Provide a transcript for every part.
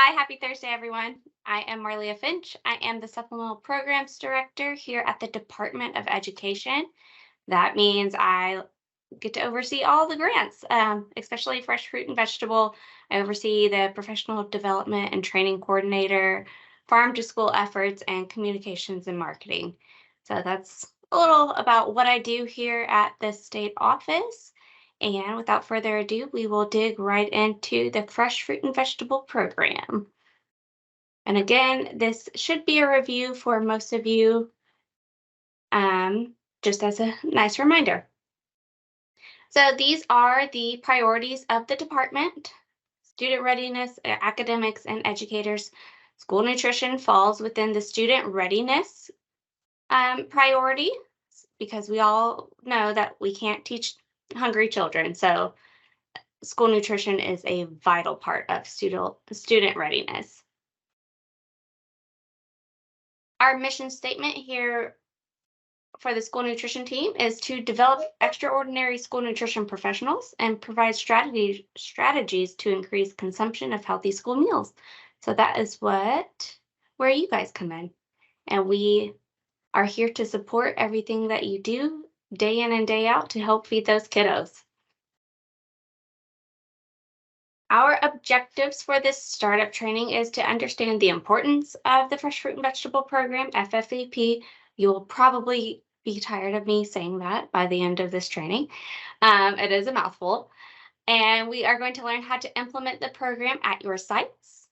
Hi, happy Thursday, everyone. I am Marlia Finch. I am the Supplemental Programs Director here at the Department of Education. That means I get to oversee all the grants, especially fresh fruit and vegetable. I oversee the professional development and training coordinator, farm to school efforts, and communications and marketing. So that's a little about what I do here at the state office. And without further ado, we will dig right into the fresh fruit and vegetable program. And again, this should be a review for most of you, just as a nice reminder. So these are the priorities of the department: student readiness, academics, and educators. School nutrition falls within the student readiness priority because we all know that we can't teach hungry children. So school nutrition is a vital part of student readiness. Our mission statement here for the school nutrition team is to develop extraordinary school nutrition professionals and provide strategies to increase consumption of healthy school meals. So that is where you guys come in. And we are here to support everything that you do day in and day out to help feed those kiddos. Our objectives for this startup training is to understand the importance of the Fresh Fruit and Vegetable Program, FFVP. You'll probably be tired of me saying that by the end of this training. It is a mouthful. And we are going to learn how to implement the program at your sites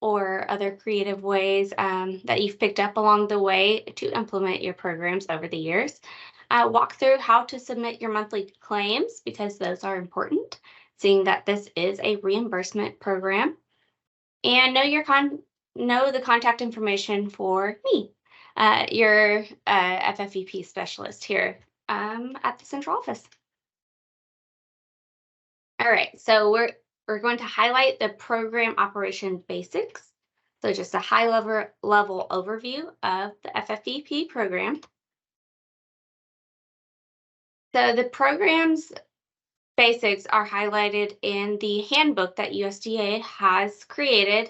or other creative ways that you've picked up along the way to implement your programs over the years. Walk through how to submit your monthly claims because those are important, seeing that this is a reimbursement program. And know the contact information for me, your FFEP specialist here at the central office. All right, so we're going to highlight the program operation basics. So just a high level overview of the FFVP program. So the program's basics are highlighted in the handbook that USDA has created.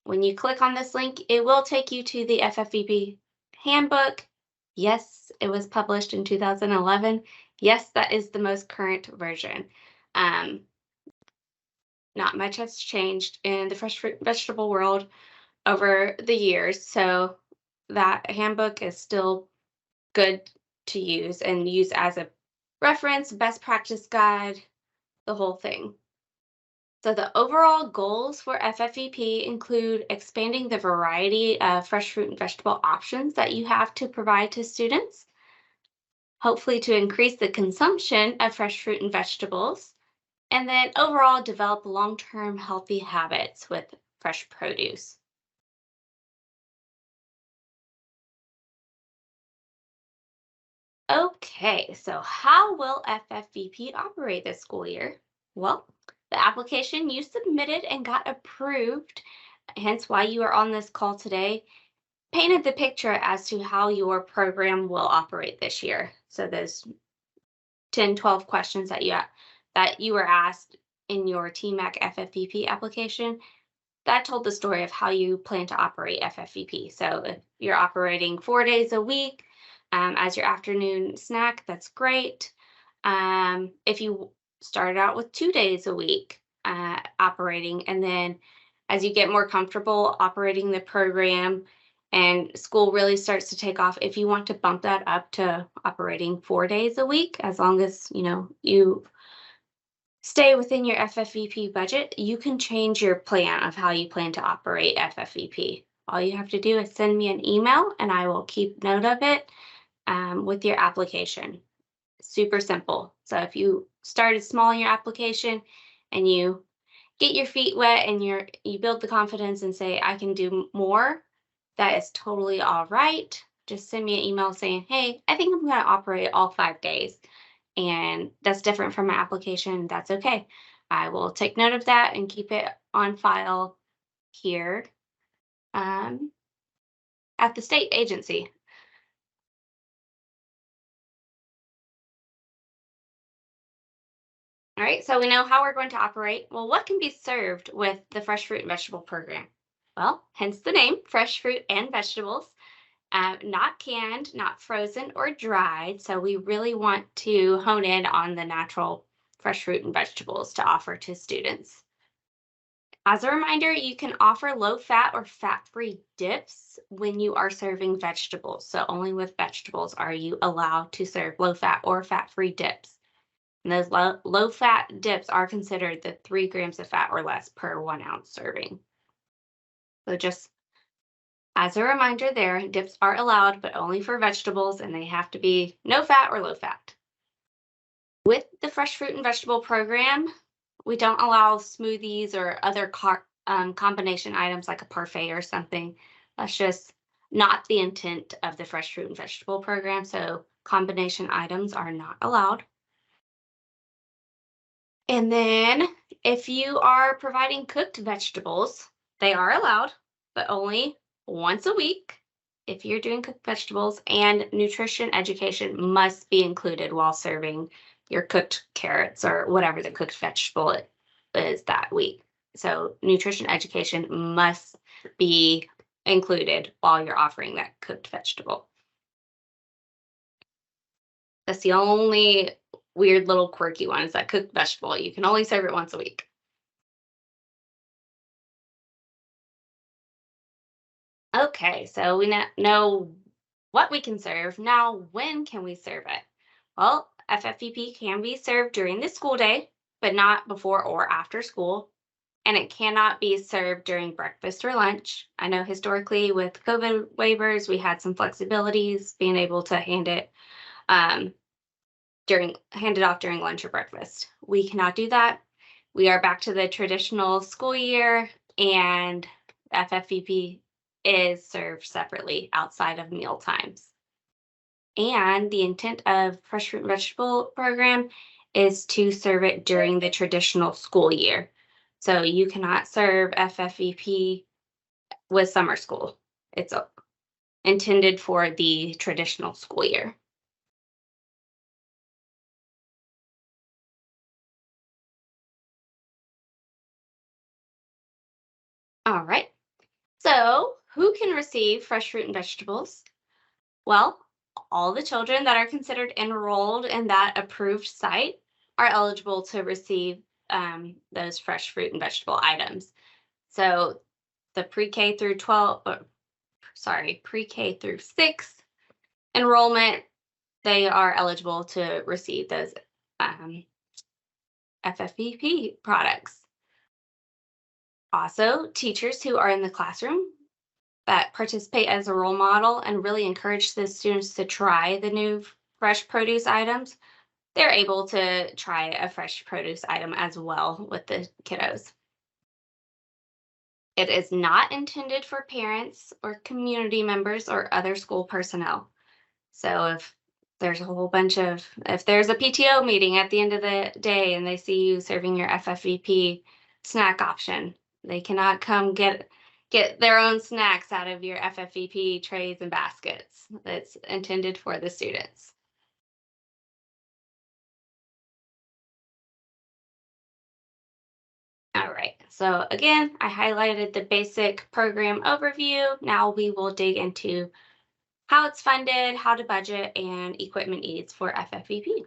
When you click on this link, it will take you to the FFVP handbook. Yes, it was published in 2011. Yes, that is the most current version. Not much has changed in the fresh fruit and vegetable world over the years, so that handbook is still good to use and use as a reference, best practice guide, the whole thing. So the overall goals for FFVP include expanding the variety of fresh fruit and vegetable options that you have to provide to students, hopefully to increase the consumption of fresh fruit and vegetables, and then overall develop long-term healthy habits with fresh produce. Okay, so how will FFVP operate this school year? Well, the application you submitted and got approved, hence why you are on this call today, painted the picture as to how your program will operate this year. So those 10, 12 questions that you were asked in your TMAC FFVP application, that told the story of how you plan to operate FFVP. So if you're operating 4 days a week as your afternoon snack, that's great. If you started out with 2 days a week operating, and then as you get more comfortable operating the program and school really starts to take off, if you want to bump that up to operating 4 days a week, as long as you stay within your FFVP budget, you can change your plan of how you plan to operate FFVP. All you have to do is send me an email and I will keep note of it with your application. Super simple. So if you started small in your application and you get your feet wet and you build the confidence and say, I can do more, that is totally all right. Just send me an email saying, hey, I think I'm going to operate all 5 days. And that's different from my application. That's okay. I will take note of that and keep it on file here at the state agency. All right, so we know how we're going to operate. Well, what can be served with the fresh fruit and vegetable program? Well, hence the name, fresh fruit and vegetables, not canned, not frozen or dried. So we really want to hone in on the natural fresh fruit and vegetables to offer to students. As a reminder, you can offer low fat or fat free dips when you are serving vegetables. So, only with vegetables are you allowed to serve low fat or fat free dips. And those low fat dips are considered the 3 grams of fat or less per 1 ounce serving. So, just as a reminder, there, dips are allowed, but only for vegetables, and they have to be no fat or low fat. With the fresh fruit and vegetable program, we don't allow smoothies or other combination items like a parfait or something. That's just not the intent of the fresh fruit and vegetable program. So combination items are not allowed. And then if you are providing cooked vegetables, they are allowed, but only once a week if you're doing cooked vegetables, and nutrition education must be included while serving your cooked carrots or whatever the cooked vegetable is that week. So nutrition education must be included while you're offering that cooked vegetable. That's the only weird little quirky one is that cooked vegetable. You can only serve it once a week. Okay, so we know what we can serve. Now, when can we serve it? Well, FFVP can be served during the school day, but not before or after school. And it cannot be served during breakfast or lunch. I know historically with COVID waivers, we had some flexibilities being able to um, hand it off during lunch or breakfast. We cannot do that. We are back to the traditional school year, and FFVP is served separately outside of meal times. And the intent of fresh fruit and vegetable program is to serve it during the traditional school year. So you cannot serve FFVP with summer school. It's intended for the traditional school year. All right. So who can receive fresh fruit and vegetables? Well, all the children that are considered enrolled in that approved site are eligible to receive those fresh fruit and vegetable items. So the pre-K through 12, pre-K through 6 enrollment, they are eligible to receive those um, FFVP products. Also, teachers who are in the classroom that participate as a role model and really encourage the students to try the new fresh produce items, they're able to try a fresh produce item as well with the kiddos. It is not intended for parents or community members or other school personnel. So if there's a PTO meeting at the end of the day and they see you serving your FFVP snack option, they cannot come get their own snacks out of your FFVP trays and baskets. It's intended for the students. All right, so again, I highlighted the basic program overview. Now we will dig into how it's funded, how to budget, and equipment needs for FFVP.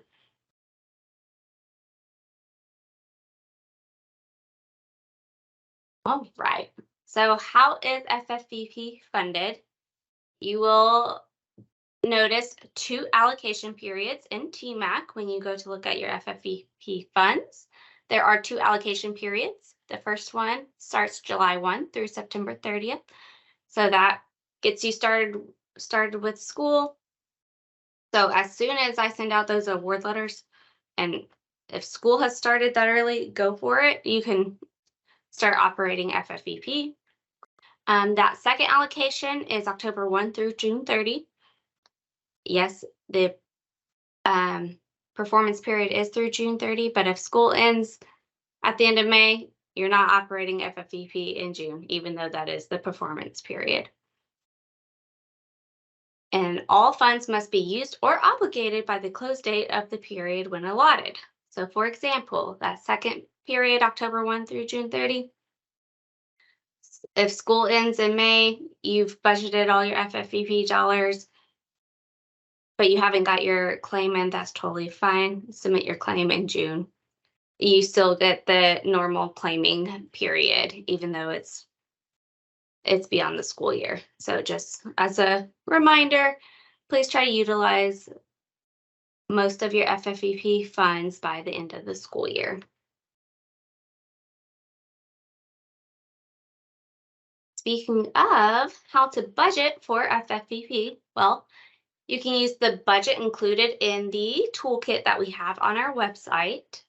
All right, so how is FFVP funded? You will notice 2 allocation periods in TMAC when you go to look at your FFVP funds. There are 2 allocation periods. The first one starts July 1 through September 30th. So that gets you started with school. So as soon as I send out those award letters, and if school has started that early, go for it. You can start operating FFVP. That second allocation is October 1 through June 30. Yes, the performance period is through June 30, but if school ends at the end of May, you're not operating FFVP in June, even though that is the performance period. And all funds must be used or obligated by the close date of the period when allotted. So for example, that second period, October 1 through June 30, if school ends in May, you've budgeted all your FFVP dollars, but you haven't got your claim in, that's totally fine. Submit your claim in June. You still get the normal claiming period, even though it's beyond the school year. So just as a reminder, please try to utilize most of your FFVP funds by the end of the school year. Speaking of how to budget for FFVP, well, you can use the budget included in the toolkit that we have on our website.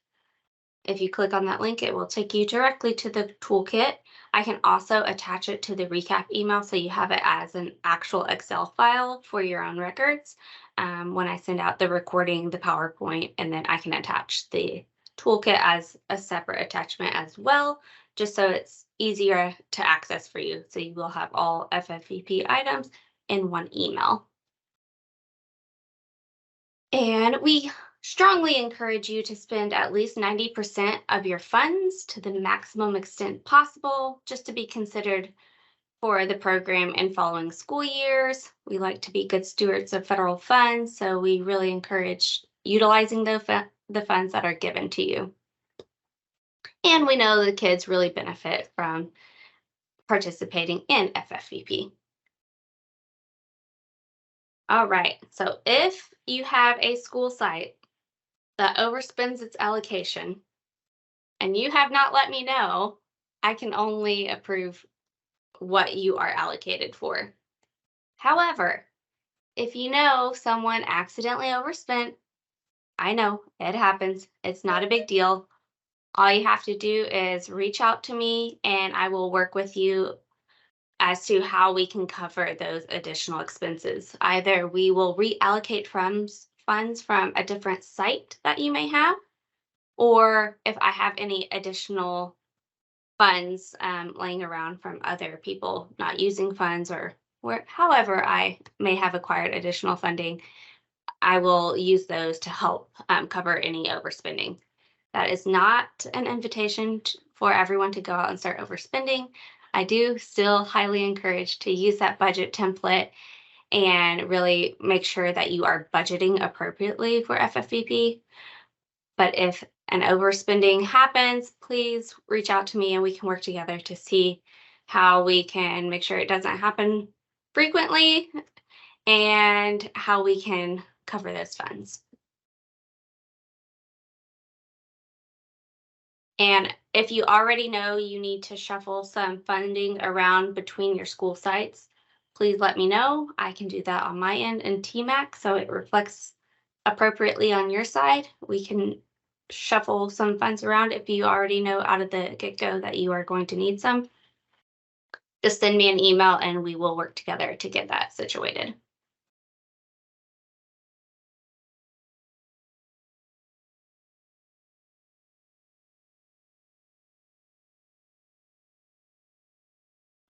If you click on that link, it will take you directly to the toolkit. I can also attach it to the recap email so you have it as an actual Excel file for your own records when I send out the recording, the PowerPoint, and then I can attach the toolkit as a separate attachment as well, just so it's easier to access for you. So you will have all FFVP items in one email. And we strongly encourage you to spend at least 90% of your funds to the maximum extent possible, just to be considered for the program in following school years. We like to be good stewards of federal funds, so we really encourage utilizing the funds that are given to you. And we know the kids really benefit from participating in FFVP. All right, so if you have a school site that overspends its allocation and you have not let me know, I can only approve what you are allocated for. However, if you know someone accidentally overspent, I know it happens. It's not a big deal. All you have to do is reach out to me and I will work with you as to how we can cover those additional expenses. Either we will reallocate funds from a different site that you may have, or if I have any additional funds laying around from other people not using funds, or however I may have acquired additional funding, I will use those to help cover any overspending. That is not an invitation for everyone to go out and start overspending. I do still highly encourage to use that budget template and really make sure that you are budgeting appropriately for FFVP. But if an overspending happens, please reach out to me and we can work together to see how we can make sure it doesn't happen frequently and how we can cover those funds. And if you already know you need to shuffle some funding around between your school sites, please let me know. I can do that on my end in TMAC so it reflects appropriately on your side. We can shuffle some funds around if you already know out of the get-go that you are going to need some. Just send me an email and we will work together to get that situated.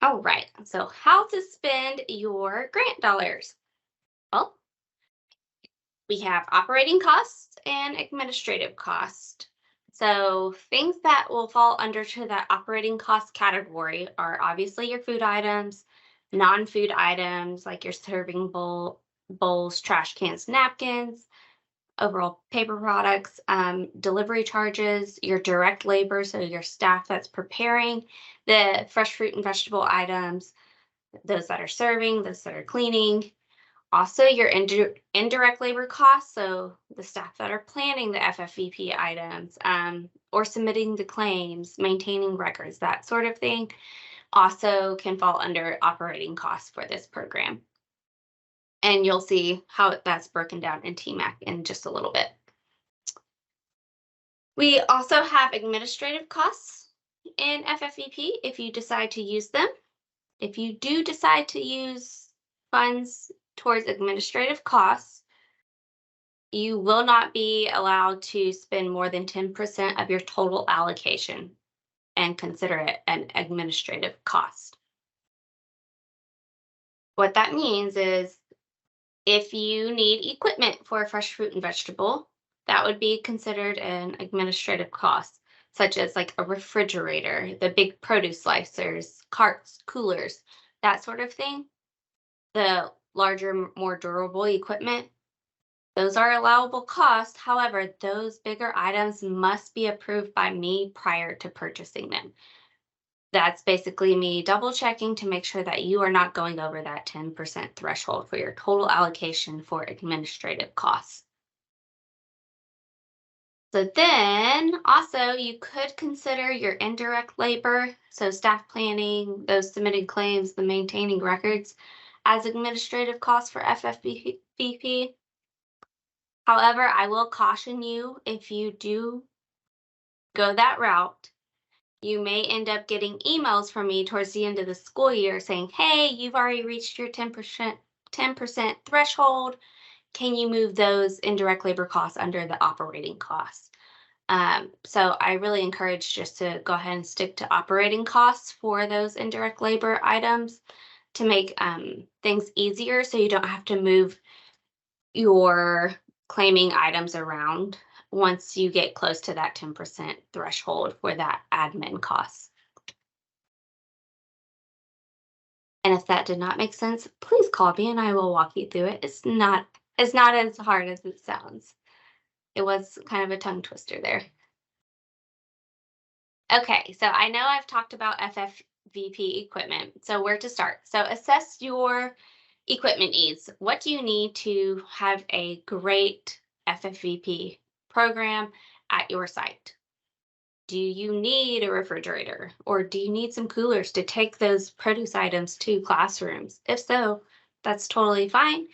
All right, so how to spend your grant dollars. Well, we have operating costs and administrative cost. So things that will fall under to that operating cost category are obviously your food items, non-food items like your serving bowls, trash cans, napkins, overall paper products, delivery charges, your direct labor, so your staff that's preparing the fresh fruit and vegetable items, those that are serving, those that are cleaning. Also, your indirect labor costs, so the staff that are planning the FFVP items or submitting the claims, maintaining records, that sort of thing, also can fall under operating costs for this program. And you'll see how that's broken down in TMAC in just a little bit. We also have administrative costs in FFVP if you decide to use them. If you do decide to use funds towards administrative costs, you will not be allowed to spend more than 10% of your total allocation and consider it an administrative cost. What that means is if you need equipment for a fresh fruit and vegetable, that would be considered an administrative cost, such as like a refrigerator, the big produce slicers, carts, coolers, that sort of thing. The larger, more durable equipment, those are allowable costs. However, those bigger items must be approved by me prior to purchasing them. That's basically me double checking to make sure that you are not going over that 10% threshold for your total allocation for administrative costs. So then also you could consider your indirect labor, so staff planning, those submitting claims, the maintaining records as administrative costs for FFVP. However, I will caution you, if you do go that route, you may end up getting emails from me towards the end of the school year saying, "Hey, you've already reached your 10% threshold. Can you move those indirect labor costs under the operating costs?" So I really encourage just to go ahead and stick to operating costs for those indirect labor items to make things easier so you don't have to move your claiming items around once you get close to that 10% threshold for that admin costs. And if that did not make sense, please call me and I will walk you through it. It's not as hard as it sounds. It was kind of a tongue twister there. Okay, so I know I've talked about FFVP equipment. So where to start? So assess your equipment needs. What do you need to have a great FFVP program at your site? Do you need a refrigerator or do you need some coolers to take those produce items to classrooms? If so, that's totally fine.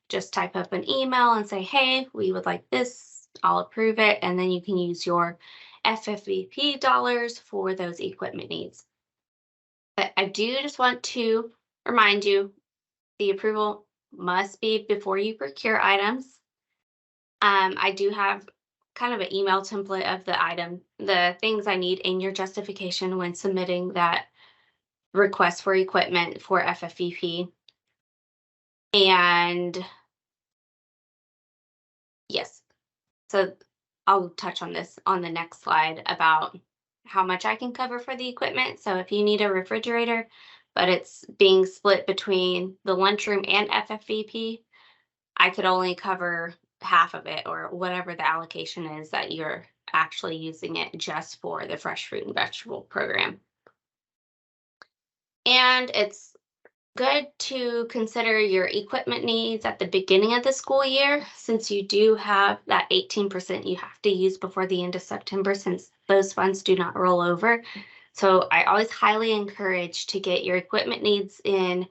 Just type up an email and say, "Hey, we would like this. I'll approve it." And then you can use your FFVP dollars for those equipment needs. But I do just want to remind you, the approval must be before you procure items. I do have kind of an email template of the things I need in your justification when submitting that request for equipment for FFVP. And yes, so I'll touch on this on the next slide about how much I can cover for the equipment. So if you need a refrigerator, but it's being split between the lunchroom and FFVP, I could only cover half of it or whatever the allocation is that you're actually using it just for the fresh fruit and vegetable program. And it's good to consider your equipment needs at the beginning of the school year, since you do have that 18% you have to use before the end of September, since those funds do not roll over. So I always highly encourage to get your equipment needs in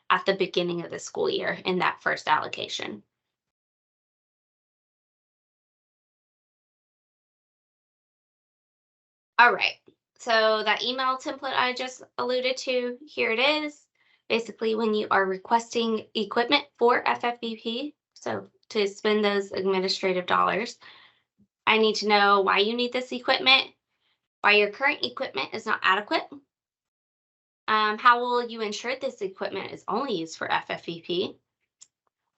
at the beginning of the school year in that first allocation. All right. So that email template I just alluded to, here it is. Basically, when you are requesting equipment for FFVP, so to spend those administrative dollars, I need to know why you need this equipment, why your current equipment is not adequate, how will you ensure this equipment is only used for FFVP,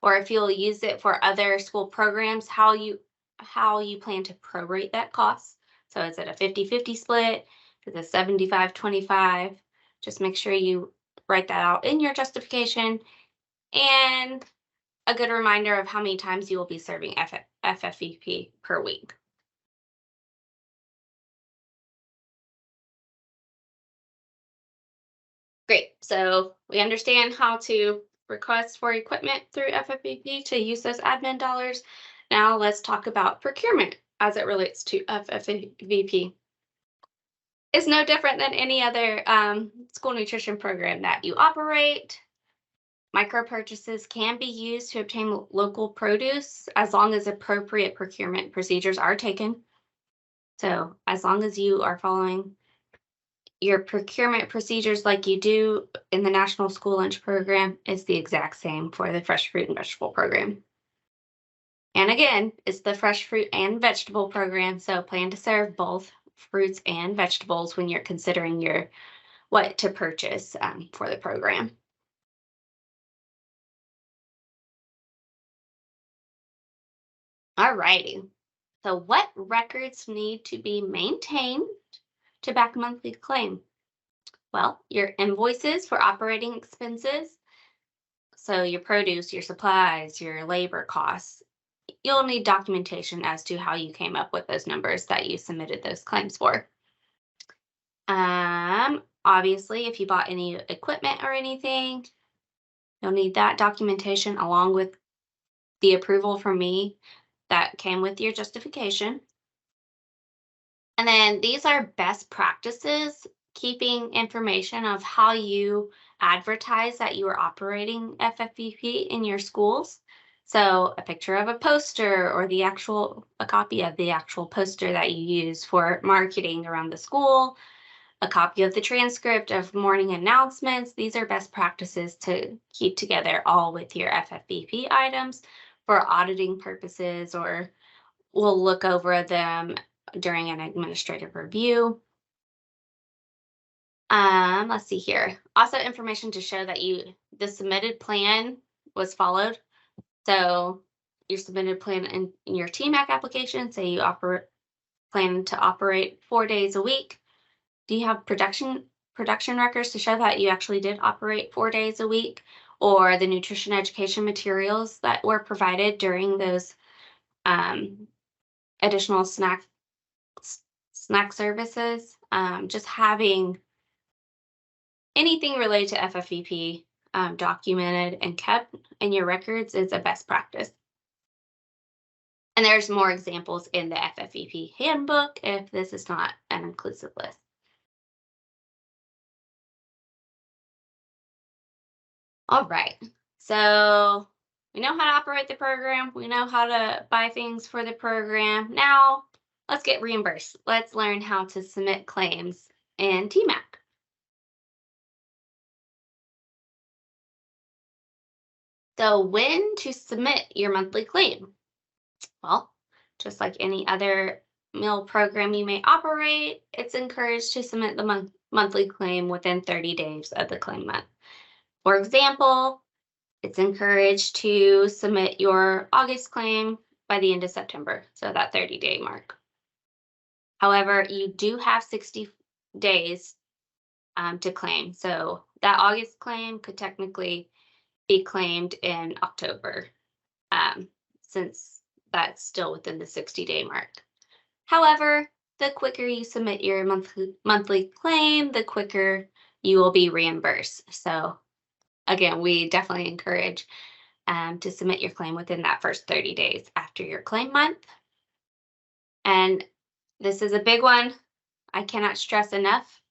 or if you'll use it for other school programs, how you plan to prorate that cost. So is it a 50-50 split? Is it 75-25? Just make sure you write that out in your justification, and a good reminder of how many times you will be serving FFVP per week. Great. So we understand how to request for equipment through FFVP to use those admin dollars. Now let's talk about procurement as it relates to FFVP. It's no different than any other school nutrition program that you operate. Micro purchases can be used to obtain local produce as long as appropriate procurement procedures are taken. So as long as you are following your procurement procedures like you do in the National School Lunch Program, is the exact same for the Fresh Fruit and Vegetable Program. And again, it's the Fresh Fruit and Vegetable Program, so plan to serve both fruits and vegetables when you're considering what to purchase for the program. All righty. So what records need to be maintained to back a monthly claim? Well, your invoices for operating expenses, so your produce, your supplies, your labor costs. You'll need documentation as to how you came up with those numbers that you submitted those claims for. Obviously, if you bought any equipment or anything, you'll need that documentation along with the approval from me that came with your justification. And then these are best practices, keeping information of how you advertise that you are operating FFVP in your schools. So a picture of a poster or a copy of the actual poster that you use for marketing around the school, a copy of the transcript of morning announcements. These are best practices to keep together all with your FFVP items for auditing purposes, or we'll look over them during an administrative review. Let's see here. Also information to show that the submitted plan was followed. So your submitted plan in your TMAC application, say you plan to operate 4 days a week. Do you have production records to show that you actually did operate 4 days a week, or the nutrition education materials that were provided during those additional snack services? Just having anything related to FFVP documented and kept in your records is a best practice. And there's more examples in the FFVP handbook if this is not an inclusive list. All right, so we know how to operate the program. We know how to buy things for the program. Now let's get reimbursed. Let's learn how to submit claims in TMAC. So when to submit your monthly claim? Well, just like any other meal program you may operate, it's encouraged to submit the monthly claim within 30 days of the claim month. For example, it's encouraged to submit your August claim by the end of September, so that 30-day mark. However, you do have 60 days to claim. So that August claim could technically be claimed in October, since that's still within the 60-day mark. However, the quicker you submit your monthly claim, the quicker you will be reimbursed. So again, we definitely encourage to submit your claim within that first 30 days after your claim month. And this is a big one. I cannot stress enough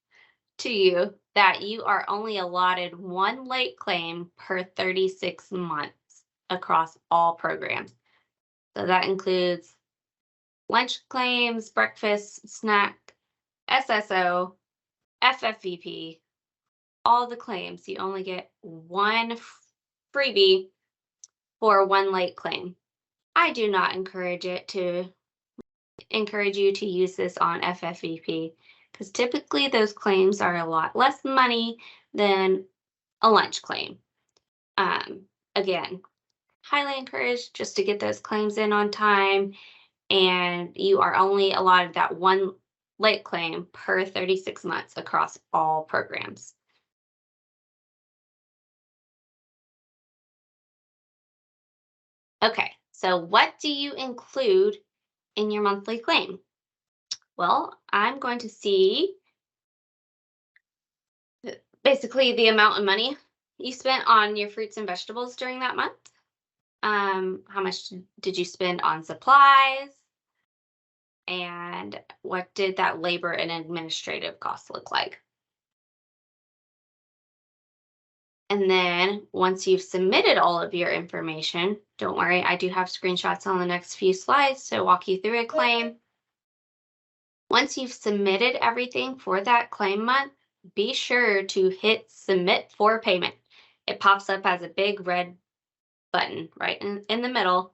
to you that you are only allotted one late claim per 36 months across all programs. So that includes lunch claims, breakfast, snack, SSO, FFVP, all the claims. You only get one freebie for one late claim. I do not encourage you to use this on FFVP, because typically those claims are a lot less money than a lunch claim. Again, highly encouraged just to get those claims in on time, and you are only allotted that one late claim per 36 months across all programs. Okay, so what do you include in your monthly claim? Well, I'm going to see basically the amount of money you spent on your fruits and vegetables during that month. How much did you spend on supplies? And what did that labor and administrative costs look like? And then once you've submitted all of your information, don't worry, I do have screenshots on the next few slides to walk you through a claim. Once you've submitted everything for that claim month, be sure to hit submit for payment. It pops up as a big red button right in the middle.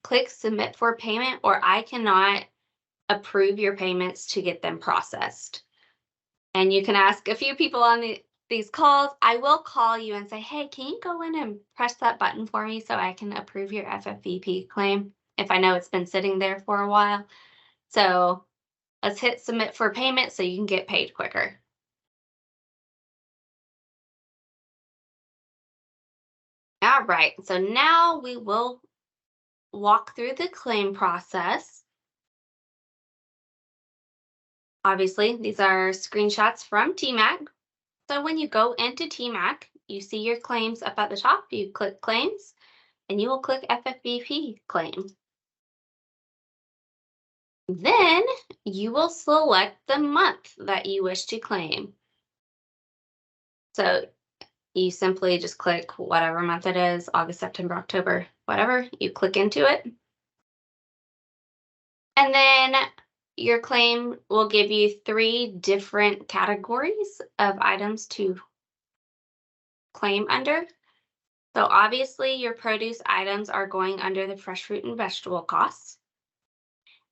Click submit for payment, or I cannot approve your payments to get them processed. And you can ask a few people on these calls. I will call you and say, hey, can you go in and press that button for me so I can approve your FFVP claim? if I know it's been sitting there for a while. So let's hit submit for payment so you can get paid quicker. All right, so now we will walk through the claim process. Obviously, these are screenshots from TMAC. So when you go into TMAC, you see your claims up at the top. You click claims and you will click FFVP claim. Then you will select the month that you wish to claim. So you simply just click whatever month it is, August, September, October, whatever. You click into it. And then your claim will give you 3 different categories of items to claim under. So obviously your produce items are going under the fresh fruit and vegetable costs.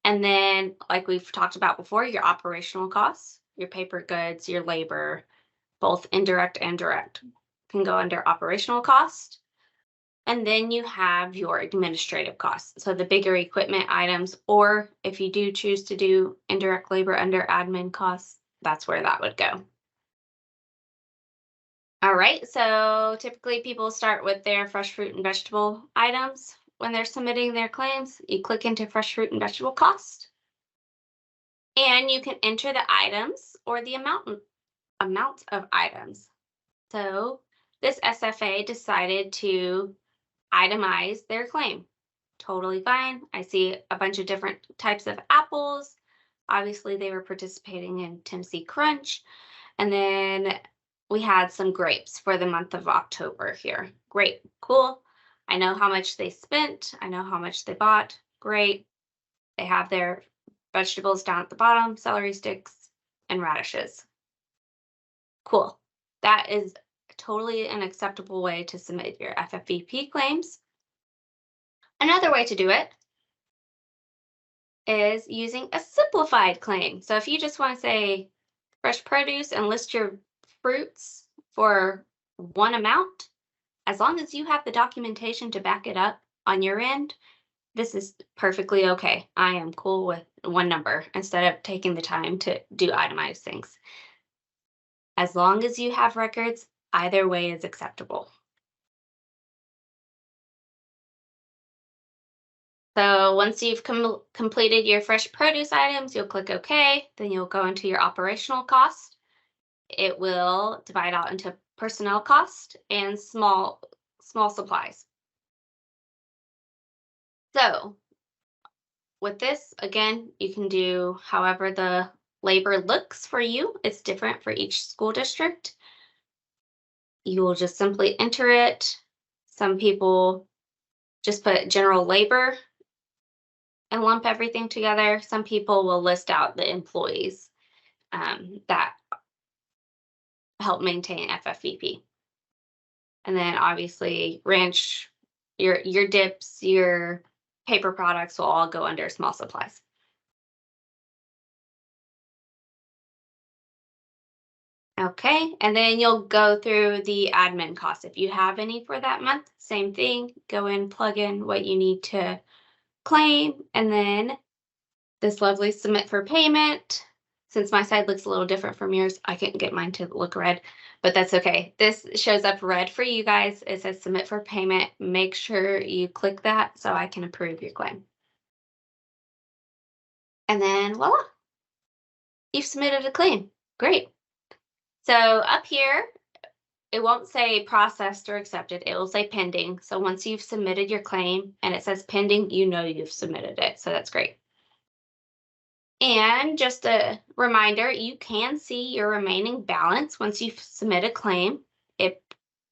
And then, like we've talked about before, your operational costs, your paper goods, your labor, both indirect and direct, can go under operational cost. And then you have your administrative costs. So the bigger equipment items, or if you do choose to do indirect labor under admin costs, that's where that would go. All right, so typically people start with their fresh fruit and vegetable items. When they're submitting their claims, you click into fresh fruit and vegetable cost, and you can enter the items or the amount of items. So this SFA decided to itemize their claim. Totally fine. I see a bunch of different types of apples. Obviously, they were participating in Tennessee Crunch. And then we had some grapes for the month of October here. Great, cool. I know how much they spent. I know how much they bought. Great. They have their vegetables down at the bottom, celery sticks, and radishes. Cool. That is totally an acceptable way to submit your FFVP claims. Another way to do it is using a simplified claim. So if you just want to say fresh produce and list your fruits for one amount, as long as you have the documentation to back it up on your end, this is perfectly okay. I am cool with one number instead of taking the time to do itemized things. As long as you have records, either way is acceptable. So once you've completed your fresh produce items, you'll click OK. Then you'll go into your operational cost. It will divide out into personnel cost and small supplies. So with this, again, you can do however the labor looks for you. It's different for each school district. You will just simply enter it. Some people just put general labor and lump everything together. Some people will list out the employees that help maintain FFVP. And then obviously ranch, your dips, your paper products will all go under small supplies. Okay, and then you'll go through the admin costs. If you have any for that month, same thing, go in, plug in what you need to claim, and then this lovely submit for payment. Since my side looks a little different from yours, I couldn't get mine to look red, but that's okay. This shows up red for you guys. It says submit for payment. Make sure you click that so I can approve your claim. And then voila, you've submitted a claim. Great. So up here, it won't say processed or accepted. It will say pending. So once you've submitted your claim and it says pending, you know you've submitted it. So that's great. And just a reminder, you can see your remaining balance once you submit a claim. It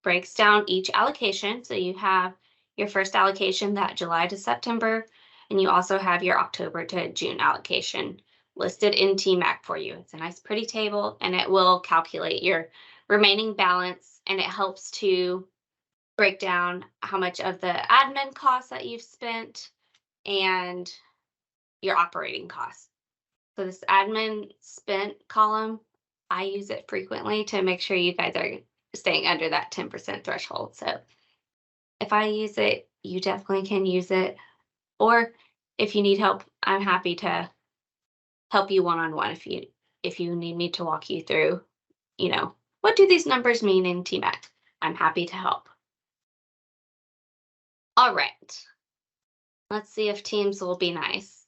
breaks down each allocation. So you have your first allocation, that July to September, and you also have your October to June allocation listed in TMAC for you. It's a nice pretty table, and it will calculate your remaining balance, and it helps to break down how much of the admin costs that you've spent and your operating costs. So this admin spent column, I use it frequently to make sure you guys are staying under that 10% threshold. So if I use it, you definitely can use it. Or if you need help, I'm happy to help you one-on-one if you need me to walk you through, what do these numbers mean in TMAC? I'm happy to help. All right. Let's see if Teams will be nice.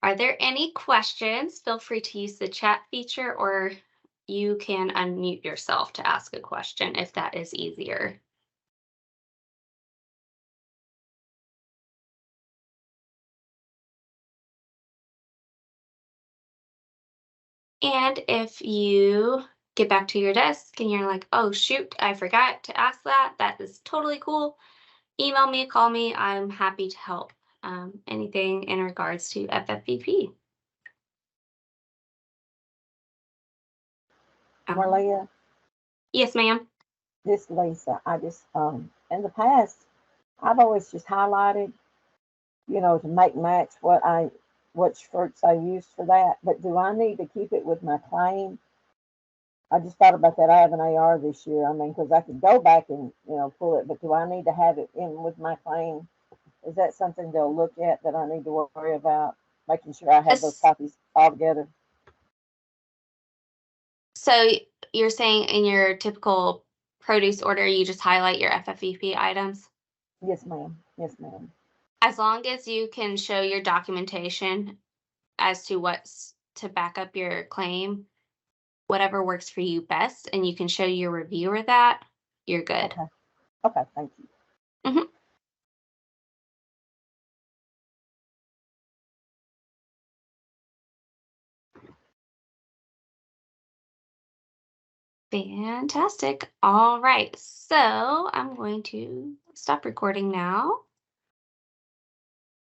Are there any questions? Feel free to use the chat feature, or you can unmute yourself to ask a question if that is easier. And if you get back to your desk and you're like, oh, shoot, I forgot to ask that, that is totally cool. Email me, call me. I'm happy to help. Anything in regards to FFVP. Marlia, Yes, ma'am. this is Lisa. I just in the past I've always just highlighted, to make match which fruits I used for that. But do I need to keep it with my claim? I just thought about that. I have an AR this year. I mean, because I could go back and pull it, but do I need to have it in with my claim? Is that something they'll look at that I need to worry about? Making sure I have those As- copies all together. So you're saying in your typical produce order, you just highlight your FFVP items? Yes, ma'am. Yes, ma'am. As long as you can show your documentation as to what's to back up your claim, whatever works for you best, and you can show your reviewer that, you're good. Okay. Okay. Thank you. Mhm. Fantastic. All right. So I'm going to stop recording now.